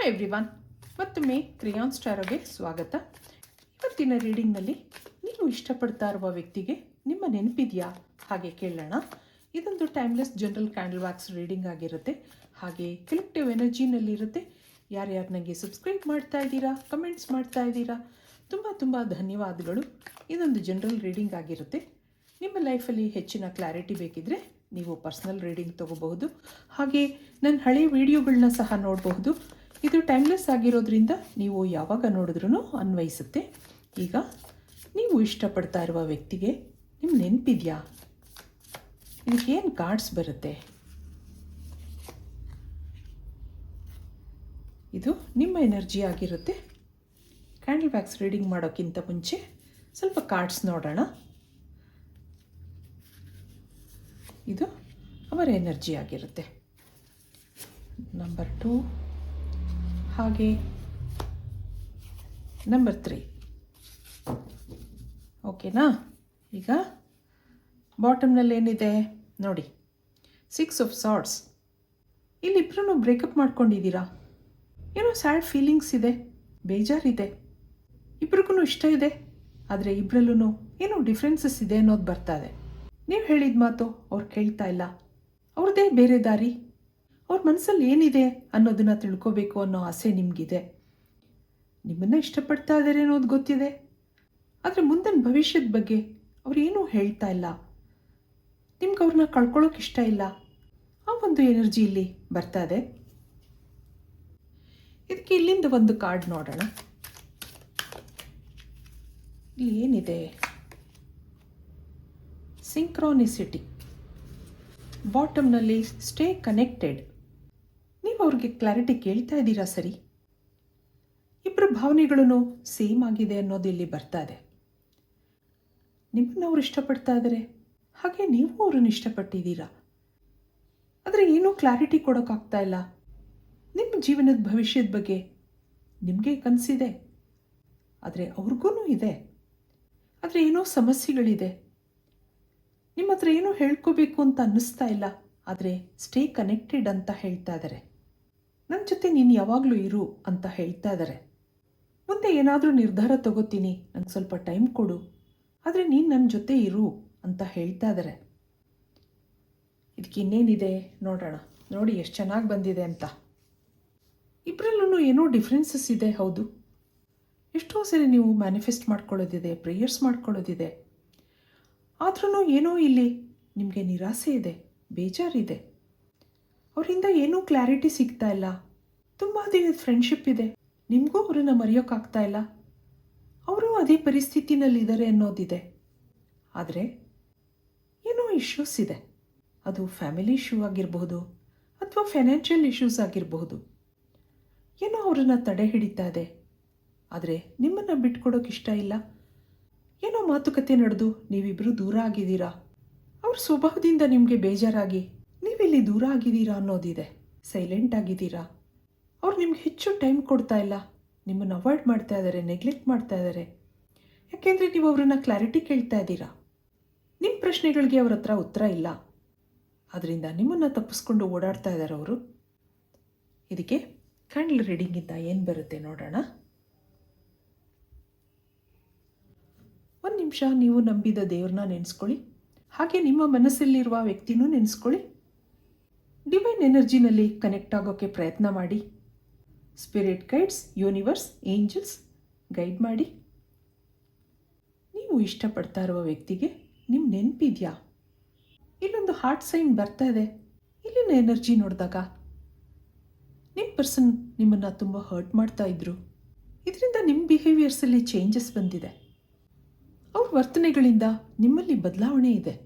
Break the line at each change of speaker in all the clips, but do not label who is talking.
Hi everyone, ಮತ್ತೊಮ್ಮೆ ಕ್ರಿಯಾನ್ ಸ್ಟಾರೋಗೆ ಸ್ವಾಗತ. ಇವತ್ತಿನ ರೀಡಿಂಗ್ನಲ್ಲಿ ನೀವು ಇಷ್ಟಪಡ್ತಾ ಇರುವ ವ್ಯಕ್ತಿಗೆ ನಿಮ್ಮ ನೆನಪಿದೆಯಾ ಹಾಗೆ ಕೇಳೋಣ. ಇದೊಂದು timeless general candle wax reading ಆಗಿರುತ್ತೆ, ಹಾಗೆ ಕಲೆಕ್ಟಿವ್ ಎನರ್ಜಿನಲ್ಲಿರುತ್ತೆ. ಯಾರ್ಯಾರು ನನಗೆ ಸಬ್ಸ್ಕ್ರೈಬ್ ಮಾಡ್ತಾ ಇದ್ದೀರಾ, ಕಮೆಂಟ್ಸ್ ಮಾಡ್ತಾ ಇದ್ದೀರಾ, ತುಂಬ ಧನ್ಯವಾದಗಳು. ಇದೊಂದು ಜನರಲ್ ರೀಡಿಂಗ್ ಆಗಿರುತ್ತೆ. ನಿಮ್ಮ ಲೈಫಲ್ಲಿ ಹೆಚ್ಚಿನ ಕ್ಲಾರಿಟಿ ಬೇಕಿದ್ರೆ ನೀವು ಪರ್ಸ್ನಲ್ ರೀಡಿಂಗ್ ತೊಗೋಬಹುದು. ಹಾಗೆ ನನ್ನ ಹಳೆಯ ವಿಡಿಯೋಗಳನ್ನ ಸಹ ನೋಡಬಹುದು. ಇದು ಟೈಮ್ಲೆಸ್ ಆಗಿರೋದ್ರಿಂದ ನೀವು ಯಾವಾಗ ನೋಡಿದ್ರೂ ಅನ್ವಯಿಸುತ್ತೆ. ಈಗ ನೀವು ಇಷ್ಟಪಡ್ತಾ ಇರುವ ವ್ಯಕ್ತಿಗೆ ನಿಮ್ಮ ನೆನಪಿದೆಯಾ? ಇದಕ್ಕೇನು ಕಾರ್ಡ್ಸ್ ಬರುತ್ತೆ? ಇದು ನಿಮ್ಮ ಎನರ್ಜಿ ಆಗಿರುತ್ತೆ. ಕ್ಯಾಂಡಲ್ ವ್ಯಾಕ್ಸ್ ರೀಡಿಂಗ್ ಮಾಡೋಕ್ಕಿಂತ ಮುಂಚೆ ಸ್ವಲ್ಪ ಕಾರ್ಡ್ಸ್ ನೋಡೋಣ. ಇದು ಅವರ ಎನರ್ಜಿ ಆಗಿರುತ್ತೆ. ನಂಬರ್ 2 ಹಾಗೆ ನಂಬರ್ 3. ಓಕೆನಾ? ಈಗ ಬಾಟಮ್ನಲ್ಲಿ ಏನಿದೆ ನೋಡಿ, 6 ಆಫ್ ಸಾರ್ಡ್ಸ್. ಇಲ್ಲಿಬ್ಬರೂ ಬ್ರೇಕಪ್ ಮಾಡ್ಕೊಂಡಿದ್ದೀರಾ. ಏನೋ ಸ್ಯಾಡ್ ಫೀಲಿಂಗ್ಸ್ ಇದೆ, ಬೇಜಾರಿದೆ, ಇಬ್ರಿಗೂ ಇಷ್ಟ ಇದೆ, ಆದರೆ ಇಬ್ಬರಲ್ಲೂ ಏನೋ ಡಿಫ್ರೆನ್ಸಸ್ ಇದೆ ಅನ್ನೋದು ಬರ್ತಾ ಇದೆ. ನೀವು ಹೇಳಿದ ಮಾತು ಅವ್ರು ಕೇಳ್ತಾ ಇಲ್ಲ, ಅವ್ರದ್ದೇ ಬೇರೆ ದಾರಿ. ಅವ್ರ ಮನಸ್ಸಲ್ಲಿ ಏನಿದೆ ಅನ್ನೋದನ್ನು ತಿಳ್ಕೋಬೇಕು ಅನ್ನೋ ಆಸೆ ನಿಮಗಿದೆ. ನಿಮ್ಮನ್ನು ಇಷ್ಟಪಡ್ತಾ ಇದ್ದಾರೆ ಅನ್ನೋದು ಗೊತ್ತಿದೆ, ಆದರೆ ಮುಂದಿನ ಭವಿಷ್ಯದ ಬಗ್ಗೆ ಅವ್ರೇನೂ ಹೇಳ್ತಾ ಇಲ್ಲ. ನಿಮ್ಗೆ ಅವ್ರನ್ನ ಕಳ್ಕೊಳ್ಳೋಕೆ ಇಷ್ಟ ಇಲ್ಲ. ಆ ಒಂದು ಎನರ್ಜಿ ಇಲ್ಲಿ ಬರ್ತಾ ಇದೆ. ಇದಕ್ಕೆ ಇಲ್ಲಿಂದ ಒಂದು ಕಾರ್ಡ್ ನೋಡೋಣ. ಇಲ್ಲಿ ಏನಿದೆ? ಸಿಂಕ್ರೋನಿಸಿಟಿ. ಬಾಟಮ್ನಲ್ಲಿ ಸ್ಟೇ ಕನೆಕ್ಟೆಡ್. ನೀವು ಅವ್ರಿಗೆ ಕ್ಲಾರಿಟಿ ಕೇಳ್ತಾ ಇದ್ದೀರಾ, ಸರಿ? ಇಬ್ಬರ ಭಾವನೆಗಳೂ ಸೇಮ್ ಆಗಿದೆ ಅನ್ನೋದು ಇಲ್ಲಿ ಬರ್ತಾ ಇದೆ. ನಿಮ್ಮನ್ನು ಅವ್ರು ಇಷ್ಟಪಡ್ತಾ ಇದ್ದಾರೆ, ಹಾಗೆ ನೀವು ಅವ್ರನ್ನ ಇಷ್ಟಪಟ್ಟಿದ್ದೀರಾ. ಆದರೆ ಏನೂ ಕ್ಲಾರಿಟಿ ಕೊಡೋಕ್ಕಾಗ್ತಾ ಇಲ್ಲ. ನಿಮ್ಮ ಜೀವನದ ಭವಿಷ್ಯದ ಬಗ್ಗೆ ನಿಮಗೆ ಕನಸಿದೆ, ಆದರೆ ಅವ್ರಿಗೂ ಇದೆ. ಆದರೆ ಏನೋ ಸಮಸ್ಯೆಗಳಿದೆ. ನಿಮ್ಮ ಹತ್ರ ಏನೋ ಹೇಳ್ಕೋಬೇಕು ಅಂತ ಅನ್ನಿಸ್ತಾ ಇಲ್ಲ, ಆದರೆ ಸ್ಟೇ ಕನೆಕ್ಟೆಡ್ ಅಂತ ಹೇಳ್ತಾ ಇದ್ದಾರೆ. ನನ್ನ ಜೊತೆ ನೀನು ಯಾವಾಗಲೂ ಇರು ಅಂತ ಹೇಳ್ತಾ ಇದ್ದಾರೆ. ಮುಂದೆ ಏನಾದರೂ ನಿರ್ಧಾರ ತಗೋತೀನಿ, ನನಗೆ ಸ್ವಲ್ಪ ಟೈಮ್ ಕೊಡು, ಆದರೆ ನೀನು ನನ್ನ ಜೊತೆ ಇರು ಅಂತ ಹೇಳ್ತಾ ಇದ್ದಾರೆ. ಇದಕ್ಕೆ ಇನ್ನೇನಿದೆ ನೋಡೋಣ. ನೋಡಿ ಎಷ್ಟು ಚೆನ್ನಾಗಿ ಬಂದಿದೆ ಅಂತ. ಇಬ್ಬರಲ್ಲೂ ಏನೋ ಡಿಫ್ರೆನ್ಸಸ್ ಇದೆ, ಹೌದು. ಎಷ್ಟೋ ಸರಿ ನೀವು ಮ್ಯಾನಿಫೆಸ್ಟ್ ಮಾಡ್ಕೊಳ್ಳೋದಿದೆ, ಪ್ರೇಯರ್ಸ್ ಮಾಡ್ಕೊಳ್ಳೋದಿದೆ, ಆದ್ರೂ ಏನೋ ಇಲ್ಲಿ ನಿಮಗೆ ನಿರಾಸೆ ಇದೆ, ಬೇಜಾರಿದೆ. ಅವರಿಂದ ಏನೂ ಕ್ಲಾರಿಟಿ ಸಿಗ್ತಾ ಇಲ್ಲ. ತುಂಬ ದಿನದ ಫ್ರೆಂಡ್ಶಿಪ್ ಇದೆ, ನಿಮಗೂ ಅವ್ರನ್ನ ಮರೆಯೋಕ್ಕಾಗ್ತಾ ಇಲ್ಲ. ಅವರು ಅದೇ ಪರಿಸ್ಥಿತಿನಲ್ಲಿದ್ದಾರೆ ಅನ್ನೋದಿದೆ. ಆದರೆ ಏನೋ ಇಶ್ಯೂಸ್ ಇದೆ. ಅದು ಫ್ಯಾಮಿಲಿ ಇಶ್ಯೂ ಆಗಿರಬಹುದು, ಅಥವಾ ಫೈನಾನ್ಷಿಯಲ್ ಇಶ್ಯೂಸ್ ಆಗಿರಬಹುದು. ಏನೋ ಅವ್ರನ್ನ ತಡೆ ಹಿಡಿತಾ ಇದೆ, ಆದರೆ ನಿಮ್ಮನ್ನು ಬಿಟ್ಕೊಡೋಕೆ ಇಷ್ಟ ಇಲ್ಲ. ಏನೋ ಮಾತುಕತೆ ನಡೆದು ನೀವಿಬ್ಬರು ದೂರ ಆಗಿದ್ದೀರಾ. ಅವ್ರ ಸ್ವಭಾವದಿಂದ ನಿಮಗೆ ಬೇಜಾರಾಗಿ ನೀವಿಲ್ಲಿ ದೂರ ಆಗಿದ್ದೀರಾ ಅನ್ನೋದಿದೆ. ಸೈಲೆಂಟ್ ಆಗಿದ್ದೀರಾ. ಅವ್ರು ನಿಮ್ಗೆ ಹೆಚ್ಚು ಟೈಮ್ ಕೊಡ್ತಾ ಇಲ್ಲ, ನಿಮ್ಮನ್ನು ಅವಾಯ್ಡ್ ಮಾಡ್ತಾ ಇದ್ದಾರೆ, ನೆಗ್ಲೆಕ್ಟ್ ಮಾಡ್ತಾ ಇದ್ದಾರೆ. ಯಾಕೆಂದರೆ ನೀವು ಅವ್ರನ್ನ ಕ್ಲಾರಿಟಿ ಕೇಳ್ತಾ ಇದ್ದೀರಾ. ನಿಮ್ಮ ಪ್ರಶ್ನೆಗಳಿಗೆ ಅವ್ರ ಹತ್ರ ಉತ್ತರ ಇಲ್ಲ, ಅದರಿಂದ ನಿಮ್ಮನ್ನು ತಪ್ಪಿಸ್ಕೊಂಡು ಓಡಾಡ್ತಾ ಇದ್ದಾರೆ ಅವರು. ಇದಕ್ಕೆ ಕ್ಯಾಂಡಲ್ ರೀಡಿಂಗಿಂದ ಏನು ಬರುತ್ತೆ ನೋಡೋಣ. ಒಂದು ನಿಮಿಷ ನೀವು ನಂಬಿದ ದೇವ್ರನ್ನ ನೆನೆಸ್ಕೊಳ್ಳಿ, ಹಾಗೆ ನಿಮ್ಮ ಮನಸ್ಸಲ್ಲಿರುವ ವ್ಯಕ್ತಿನೂ ನೆನೆಸ್ಕೊಳ್ಳಿ. ಡಿವೈನ್ ಎನರ್ಜಿನಲ್ಲಿ ಕನೆಕ್ಟ್ ಆಗೋಕ್ಕೆ ಪ್ರಯತ್ನ ಮಾಡಿ. Spirit guides, universe, angels guide ಮಾಡಿ. ನೀವು ಇಷ್ಟಪಡ್ತಾ ಇರುವ ವ್ಯಕ್ತಿಗೆ ನಿಮ್ಮ ನೆನಪಿದೆಯಾ? ಇಲ್ಲೊಂದು ಹಾರ್ಟ್ ಸೈನ್ ಬರ್ತಾ ಇದೆ. ಇಲ್ಲಿನ ಎನರ್ಜಿ ನೋಡಿದಾಗ ನಿಮ್ಮ ಪರ್ಸನ್ ನಿಮ್ಮನ್ನು ತುಂಬ ಹರ್ಟ್ ಮಾಡ್ತಾ ಇದ್ರು. ಇದರಿಂದ ನಿಮ್ಮ ಬಿಹೇವಿಯರ್ಸಲ್ಲಿ ಚೇಂಜಸ್ ಬಂದಿದೆ. ಅವ್ರ ವರ್ತನೆಗಳಿಂದ ನಿಮ್ಮಲ್ಲಿ ಬದಲಾವಣೆ ಇದೆ.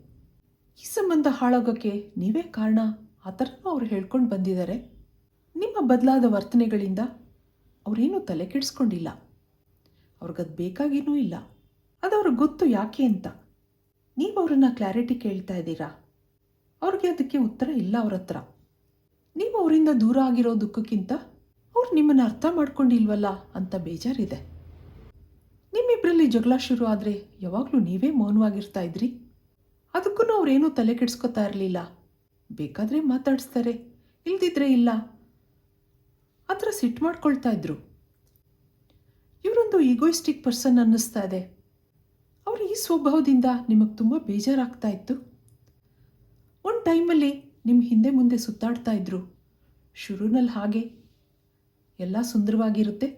ಈ ಸಂಬಂಧ ಹಾಳಾಗೋಕ್ಕೆ ನೀವೇ ಕಾರಣ, ಆ ಥರನೂ ಅವ್ರು ಹೇಳ್ಕೊಂಡು ಬಂದಿದ್ದಾರೆ. ನಿಮ್ಮ ಬದಲಾದ ವರ್ತನೆಗಳಿಂದ ಅವರೇನೂ ತಲೆ ಕೆಡಿಸ್ಕೊಂಡಿಲ್ಲ. ಅವ್ರಿಗದು ಬೇಕಾಗಿಯೂ ಇಲ್ಲ. ಅದು ಅವ್ರಿಗೆ ಗೊತ್ತು ಯಾಕೆ ಅಂತ. ನೀವು ಅವ್ರನ್ನ ಕ್ಲಾರಿಟಿ ಕೇಳ್ತಾ ಇದ್ದೀರಾ, ಅವ್ರಿಗೆ ಅದಕ್ಕೆ ಉತ್ತರ ಇಲ್ಲ ಅವ್ರ ಹತ್ರ. ನೀವು ಅವರಿಂದ ದೂರ ಆಗಿರೋ ದುಃಖಕ್ಕಿಂತ ಅವ್ರು ನಿಮ್ಮನ್ನು ಅರ್ಥ ಮಾಡ್ಕೊಂಡಿಲ್ವಲ್ಲ ಅಂತ ಬೇಜಾರಿದೆ. ನಿಮ್ಮಿಬ್ಬರಲ್ಲಿ ಜಗಳ ಶುರು ಆದರೆ ಯಾವಾಗಲೂ ನೀವೇ ಮೌನವಾಗಿರ್ತಾ ಇದ್ರಿ. ಅದಕ್ಕೂ ಅವರೇನೂ ತಲೆ ಕೆಡಿಸ್ಕೊತಾ ಇರಲಿಲ್ಲ. ಬೇಕಾದರೆ ಮಾತಾಡಿಸ್ತಾರೆ, ಇಲ್ದಿದ್ರೆ ಇಲ್ಲ. ಆ ಥರ ಸಿಟ್ಟು ಮಾಡ್ಕೊಳ್ತಾ ಇದ್ರು. ಇವರೊಂದು ಈಗೋಯಿಸ್ಟಿಕ್ ಪರ್ಸನ್ ಅನ್ನಿಸ್ತಾ ಇದೆ. ಅವರು ಈ ಸ್ವಭಾವದಿಂದ ನಿಮಗೆ ತುಂಬ ಬೇಜಾರಾಗ್ತಾ ಇತ್ತು. ಒಂದು ಟೈಮಲ್ಲಿ ನಿಮ್ಮ ಹಿಂದೆ ಮುಂದೆ ಸುತ್ತಾಡ್ತಾ ಇದ್ರು. ಶುರುನಲ್ಲಿ ಹಾಗೆ ಎಲ್ಲ ಸುಂದರವಾಗಿರುತ್ತೆ.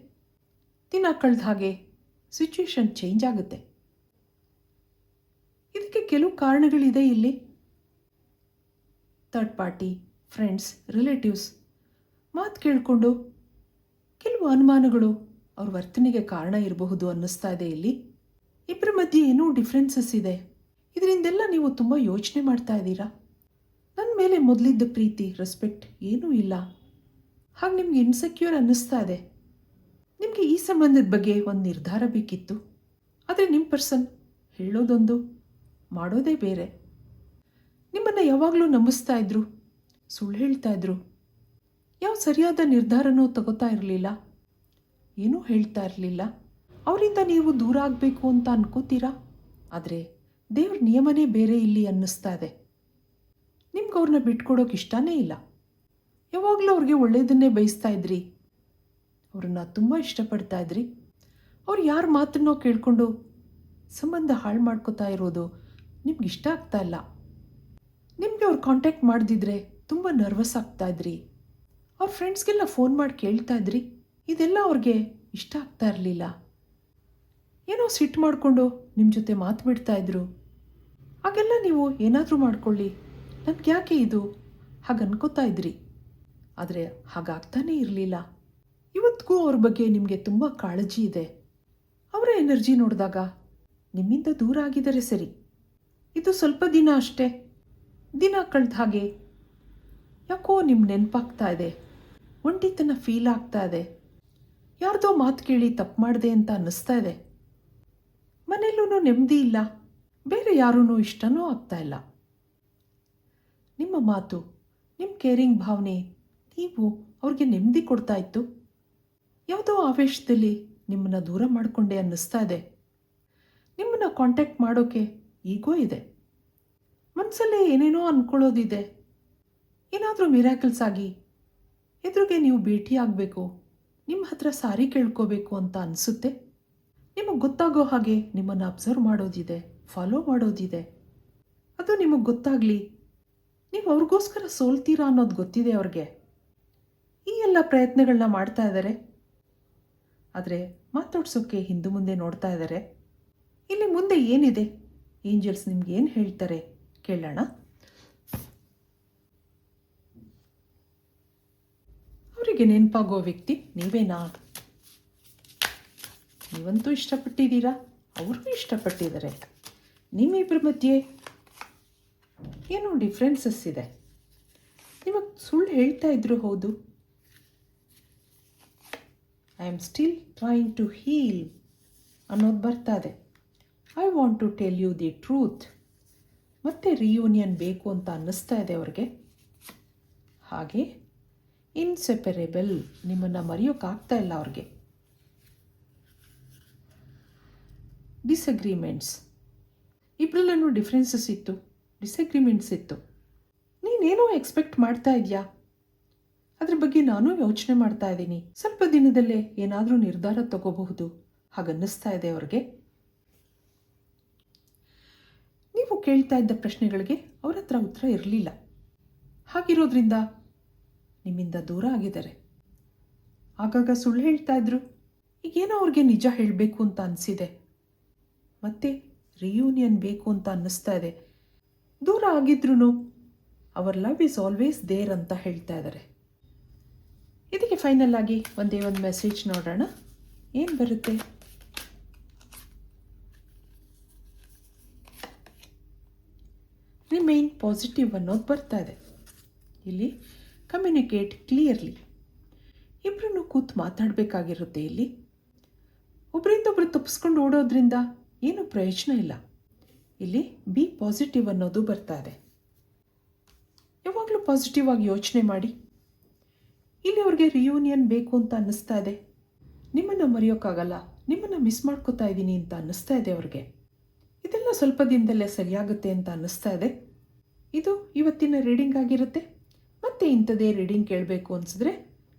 ದಿನ ಕಳೆದ ಹಾಗೆ ಸಿಚುವೇಶನ್ ಚೇಂಜ್ ಆಗುತ್ತೆ. ಇದಕ್ಕೆ ಕೆಲವು ಕಾರಣಗಳಿದೆ ಇಲ್ಲಿ. ಥರ್ಡ್ ಪಾರ್ಟಿ, ಫ್ರೆಂಡ್ಸ್, ರಿಲೇಟಿವ್ಸ್ ಮಾತು ಕೇಳಿಕೊಂಡು ಕೆಲವು ಅನುಮಾನಗಳು ಅವ್ರ ವರ್ತನೆಗೆ ಕಾರಣ ಇರಬಹುದು ಅನ್ನಿಸ್ತಾ ಇದೆ. ಇಲ್ಲಿ ಇಬ್ಬರ ಮಧ್ಯೆ ಏನೋ ಡಿಫ್ರೆನ್ಸಸ್ ಇದೆ. ಇದರಿಂದೆಲ್ಲ ನೀವು ತುಂಬ ಯೋಚನೆ ಮಾಡ್ತಾ ಇದ್ದೀರಾ. ನನ್ನ ಮೇಲೆ ಮೊದಲಿದ್ದ ಪ್ರೀತಿ, ರೆಸ್ಪೆಕ್ಟ್ ಏನೂ ಇಲ್ಲ. ಹಾಗೆ ನಿಮ್ಗೆ ಇನ್ಸೆಕ್ಯೂರ್ ಅನ್ನಿಸ್ತಾ ಇದೆ. ನಿಮಗೆ ಈ ಸಂಬಂಧದ ಬಗ್ಗೆ ಒಂದು ನಿರ್ಧಾರ ಬೇಕಿತ್ತು. ಆದರೆ ನಿಮ್ಮ ಪರ್ಸನ್ ಹೇಳೋದೊಂದು, ಮಾಡೋದೇ ಬೇರೆ. ನಿಮ್ಮನ್ನು ಯಾವಾಗಲೂ ನಂಬಿಸ್ತಾ ಇದ್ರು, ಸುಳ್ಳು ಹೇಳ್ತಾ ಇದ್ರು. ಯಾವ ಸರಿಯಾದ ನಿರ್ಧಾರನೂ ತಗೋತಾ ಇರಲಿಲ್ಲ, ಏನೂ ಹೇಳ್ತಾ ಇರಲಿಲ್ಲ. ಅವರಿಂದ ನೀವು ದೂರ ಆಗಬೇಕು ಅಂತ ಅನ್ಕೋತೀರಾ. ಆದರೆ ದೇವ್ರ ನಿಯಮನೇ ಬೇರೆ ಇಲ್ಲಿ ಅನ್ನಿಸ್ತಾ ಇದೆ. ನಿಮ್ಗೆ ಅವ್ರನ್ನ ಬಿಟ್ಕೊಡೋಕೆ ಇಷ್ಟನೇ ಇಲ್ಲ. ಯಾವಾಗಲೂ ಅವ್ರಿಗೆ ಒಳ್ಳೆಯದನ್ನೇ ಬಯಸ್ತಾ ಇದ್ರಿ. ಅವ್ರನ್ನ ತುಂಬ ಇಷ್ಟಪಡ್ತಾ ಇದ್ರಿ. ಅವ್ರು ಯಾರ ಮಾತನ್ನೋ ಕೇಳಿಕೊಂಡು ಸಂಬಂಧ ಹಾಳು ಮಾಡ್ಕೋತಾ ಇರೋದು ನಿಮ್ಗೆ ಇಷ್ಟ ಆಗ್ತಾ ಇಲ್ಲ. ನಿಮಗೆ ಅವ್ರು ಕಾಂಟ್ಯಾಕ್ಟ್ ಮಾಡದಿದ್ರೆ ತುಂಬ ನರ್ವಸ್ ಆಗ್ತಾ ಇದ್ರಿ. ಅವ್ರ ಫ್ರೆಂಡ್ಸ್ಗೆಲ್ಲ ಫೋನ್ ಮಾಡಿ ಕೇಳ್ತಾ ಇದ್ರಿ. ಇದೆಲ್ಲ ಅವ್ರಿಗೆ ಇಷ್ಟ ಆಗ್ತಾ ಇರಲಿಲ್ಲ. ಏನೋ ಸಿಟ್ಟು ಮಾಡಿಕೊಂಡು ನಿಮ್ಮ ಜೊತೆ ಮಾತು ಬಿಡ್ತಾ ಇದ್ರು. ಹಾಗೆಲ್ಲ ನೀವು ಏನಾದರೂ ಮಾಡ್ಕೊಳ್ಳಿ, ನನಗೆ ಯಾಕೆ ಇದು ಹಾಗೆ ಅನ್ಕೋತಾ ಇದ್ರಿ. ಆದರೆ ಹಾಗಾಗ್ತಾನೇ ಇರಲಿಲ್ಲ. ಇವತ್ತಿಗೂ ಅವ್ರ ಬಗ್ಗೆ ನಿಮಗೆ ತುಂಬ ಕಾಳಜಿ ಇದೆ. ಅವರ ಎನರ್ಜಿ ನೋಡಿದಾಗ ನಿಮ್ಮಿಂದ ದೂರ ಆಗಿದ್ದಾರೆ ಸರಿ. ಇದು ಸ್ವಲ್ಪ ದಿನ ಅಷ್ಟೇ. ದಿನ ಕಳೆದ ಹಾಗೆ ಯಾಕೋ ನಿಮ್ಮ ನೆನಪಾಗ್ತಾ ಇದೆ. ಒಂಟಿತನ ಫೀಲ್ ಆಗ್ತಾ ಇದೆ. ಯಾರ್ದೋ ಮಾತು ಕೇಳಿ ತಪ್ಪು ಮಾಡಿದೆ ಅಂತ ಅನ್ನಿಸ್ತಾ ಇದೆ. ಮನೆಯಲ್ಲೂ ನೆಮ್ಮದಿ ಇಲ್ಲ. ಬೇರೆ ಯಾರೂ ಇಷ್ಟನೂ ಆಗ್ತಾ ಇಲ್ಲ. ನಿಮ್ಮ ಮಾತು, ನಿಮ್ಮ ಕೇರಿಂಗ್ ಭಾವನೆ ನೀವು ಅವ್ರಿಗೆ ನೆಮ್ಮದಿ ಕೊಡ್ತಾ ಇತ್ತು. ಯಾವುದೋ ಆವೇಶದಲ್ಲಿ ನಿಮ್ಮನ್ನು ದೂರ ಮಾಡಿಕೊಂಡೆ ಅನ್ನಿಸ್ತಾ ಇದೆ. ನಿಮ್ಮನ್ನು ಕಾಂಟ್ಯಾಕ್ಟ್ ಮಾಡೋಕ್ಕೆ ಈಗೋ ಇದೆ. ಮನಸ್ಸಲ್ಲೇ ಏನೇನೋ ಅಂದ್ಕೊಳ್ಳೋದಿದೆ. ಏನಾದರೂ ಮಿರಾಕಲ್ಸ್ ಆಗಿ ಎದುರಿಗೆ ನೀವು ಭೇಟಿಯಾಗಬೇಕು, ನಿಮ್ಮ ಹತ್ರ ಸಾರಿ ಕೇಳ್ಕೋಬೇಕು ಅಂತ ಅನಿಸುತ್ತೆ. ನಿಮಗೆ ಗೊತ್ತಾಗೋ ಹಾಗೆ ನಿಮ್ಮನ್ನು ಅಬ್ಸರ್ವ್ ಮಾಡೋದಿದೆ, ಫಾಲೋ ಮಾಡೋದಿದೆ. ಅದು ನಿಮಗೆ ಗೊತ್ತಾಗಲಿ. ನೀವು ಅವ್ರಿಗೋಸ್ಕರ ಸೋಲ್ತೀರಾ ಅನ್ನೋದು ಗೊತ್ತಿದೆ ಅವ್ರಿಗೆ. ಈ ಎಲ್ಲ ಪ್ರಯತ್ನಗಳನ್ನ ಮಾಡ್ತಾ ಇದ್ದಾರೆ. ಆದರೆ ಮಾತಾಡ್ಸೋಕ್ಕೆ ಹಿಂದೆ ಮುಂದೆ ನೋಡ್ತಾ ಇದ್ದಾರೆ. ಇಲ್ಲಿ ಮುಂದೆ ಏನಿದೆ, ಏಂಜಲ್ಸ್ ನಿಮ್ಗೆ ಏನು ಹೇಳ್ತಾರೆ ಕೇಳೋಣ. ಅವರಿಗೆ ನೆನಪಾಗೋ ವ್ಯಕ್ತಿ ನೀವೇನಾ? ನೀವಂತೂ ಇಷ್ಟಪಟ್ಟಿದ್ದೀರಾ, ಅವ್ರಿಗೂ ಇಷ್ಟಪಟ್ಟಿದ್ದಾರೆ. ನಿಮ್ಮಿಬ್ಬರ ಮಧ್ಯೆ ಏನೋ ಡಿಫ್ರೆನ್ಸಸ್ ಇದೆ. ನಿಮಗೆ ಸುಳ್ಳು ಹೇಳ್ತಾ ಇದ್ರು, ಹೌದು. I am still trying to heal ಅನ್ನೋದು ಬರ್ತಾ ಇದೆ. I want to tell you the truth. ಮತ್ತೆ ರಿಯೂನಿಯನ್ ಬೇಕು ಅಂತ ಅನ್ನಿಸ್ತಾ ಇದೆ ಅವ್ರಿಗೆ. ಹಾಗೆ ಇನ್ಸೆಪರೇಬಲ್, ನಿಮ್ಮನ್ನು ಮರೆಯೋಕ್ಕಾಗ್ತಾ ಇಲ್ಲ ಅವ್ರಿಗೆ. ಡಿಸಗ್ರಿಮೆಂಟ್ಸ್, ಇಬ್ಬರಲ್ಲೂ ಡಿಫ್ರೆನ್ಸಸ್ ಇತ್ತು, ಡಿಸಗ್ರಿಮೆಂಟ್ಸ್ ಇತ್ತು. ನೀನೇನೋ ಎಕ್ಸ್ಪೆಕ್ಟ್ ಮಾಡ್ತಾ ಇದೆಯಾ, ಅದ್ರ ಬಗ್ಗೆ ನಾನು ಯೋಚನೆ ಮಾಡ್ತಾ ಇದ್ದೀನಿ. ಸ್ವಲ್ಪ ದಿನದಲ್ಲೇ ಏನಾದರೂ ನಿರ್ಧಾರ ತಗೋಬಹುದು ಹಾಗನ್ನಿಸ್ತಾ ಇದೆ ಅವ್ರಿಗೆ. ನೀವು ಕೇಳ್ತಾ ಇದ್ದ ಪ್ರಶ್ನೆಗಳಿಗೆ ಅವ್ರ ಹತ್ರ ಉತ್ತರ ಇರಲಿಲ್ಲ. ಹಾಗಿರೋದ್ರಿಂದ ನಿಮ್ಮಿಂದ ದೂರ ಆಗಿದ್ದಾರೆ. ಆಗಾಗ ಸುಳ್ಳು ಹೇಳ್ತಾ ಇದ್ರು. ಈಗೇನೋ ಅವ್ರಿಗೆ ನಿಜ ಹೇಳಬೇಕು ಅಂತ ಅನಿಸಿದೆ. ಮತ್ತೆ ರಿಯೂನಿಯನ್ ಬೇಕು ಅಂತ ಅನ್ನಿಸ್ತಾ ಇದೆ. ದೂರ ಆಗಿದ್ರೂ our love is always there ಅಂತ ಹೇಳ್ತಾ ಇದ್ದಾರೆ. ಇದಕ್ಕೆ ಫೈನಲ್ ಆಗಿ ಒಂದೇ ಒಂದು ಮೆಸೇಜ್ ನೋಡೋಣ, ಏನು ಬರುತ್ತೆ. ರಿಮೈನ್ ಪಾಸಿಟಿವ್ ಅನ್ನೋದು ಬರ್ತಾ ಇದೆ. ಇಲ್ಲಿ ಕಮ್ಯುನಿಕೇಟ್ ಕ್ಲಿಯರ್ಲಿ. ಇಬ್ಬರನ್ನು ಕೂತು ಮಾತಾಡಬೇಕಾಗಿರುತ್ತೆ. ಇಲ್ಲಿ ಒಬ್ಬರಿಂದೊಬ್ಬರು ತಪ್ಪಿಸ್ಕೊಂಡು ಓಡೋದ್ರಿಂದ ಏನೂ ಪ್ರಯೋಜನ ಇಲ್ಲ. ಇಲ್ಲಿ ಬಿ ಪಾಸಿಟಿವ್ ಅನ್ನೋದು ಬರ್ತಾ ಇದೆ. ಯಾವಾಗಲೂ ಪಾಸಿಟಿವ್ ಆಗಿ ಯೋಚನೆ ಮಾಡಿ. ಇಲ್ಲಿ ಅವ್ರಿಗೆ ರಿಯೂನಿಯನ್ ಬೇಕು ಅಂತ ಅನ್ನಿಸ್ತಾ ಇದೆ. ನಿಮ್ಮನ್ನು ಮರೆಯೋಕ್ಕಾಗಲ್ಲ, ನಿಮ್ಮನ್ನು ಮಿಸ್ ಮಾಡ್ಕೋತಾ ಇದ್ದೀನಿ ಅಂತ ಅನ್ನಿಸ್ತಾ ಇದೆ ಅವ್ರಿಗೆ. ಇದೆಲ್ಲ ಸ್ವಲ್ಪ ದಿನದಲ್ಲೇ ಸರಿಯಾಗುತ್ತೆ ಅಂತ ಅನ್ನಿಸ್ತಾ ಇದೆ. ಇದು ಇವತ್ತಿನ ರೀಡಿಂಗ್ ಆಗಿರುತ್ತೆ. ಮತ್ತೆ ಇಂಥದೇ ರೀಡಿಂಗ್ ಕೇಳಬೇಕು ಅನಿಸಿದ್ರೆ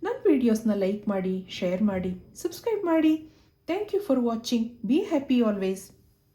ನನ್ನ ವೀಡಿಯೋಸ್ನ ಲೈಕ್ ಮಾಡಿ, ಶೇರ್ ಮಾಡಿ, ಸಬ್ಸ್ಕ್ರೈಬ್ ಮಾಡಿ. Thank you for watching. Be happy always.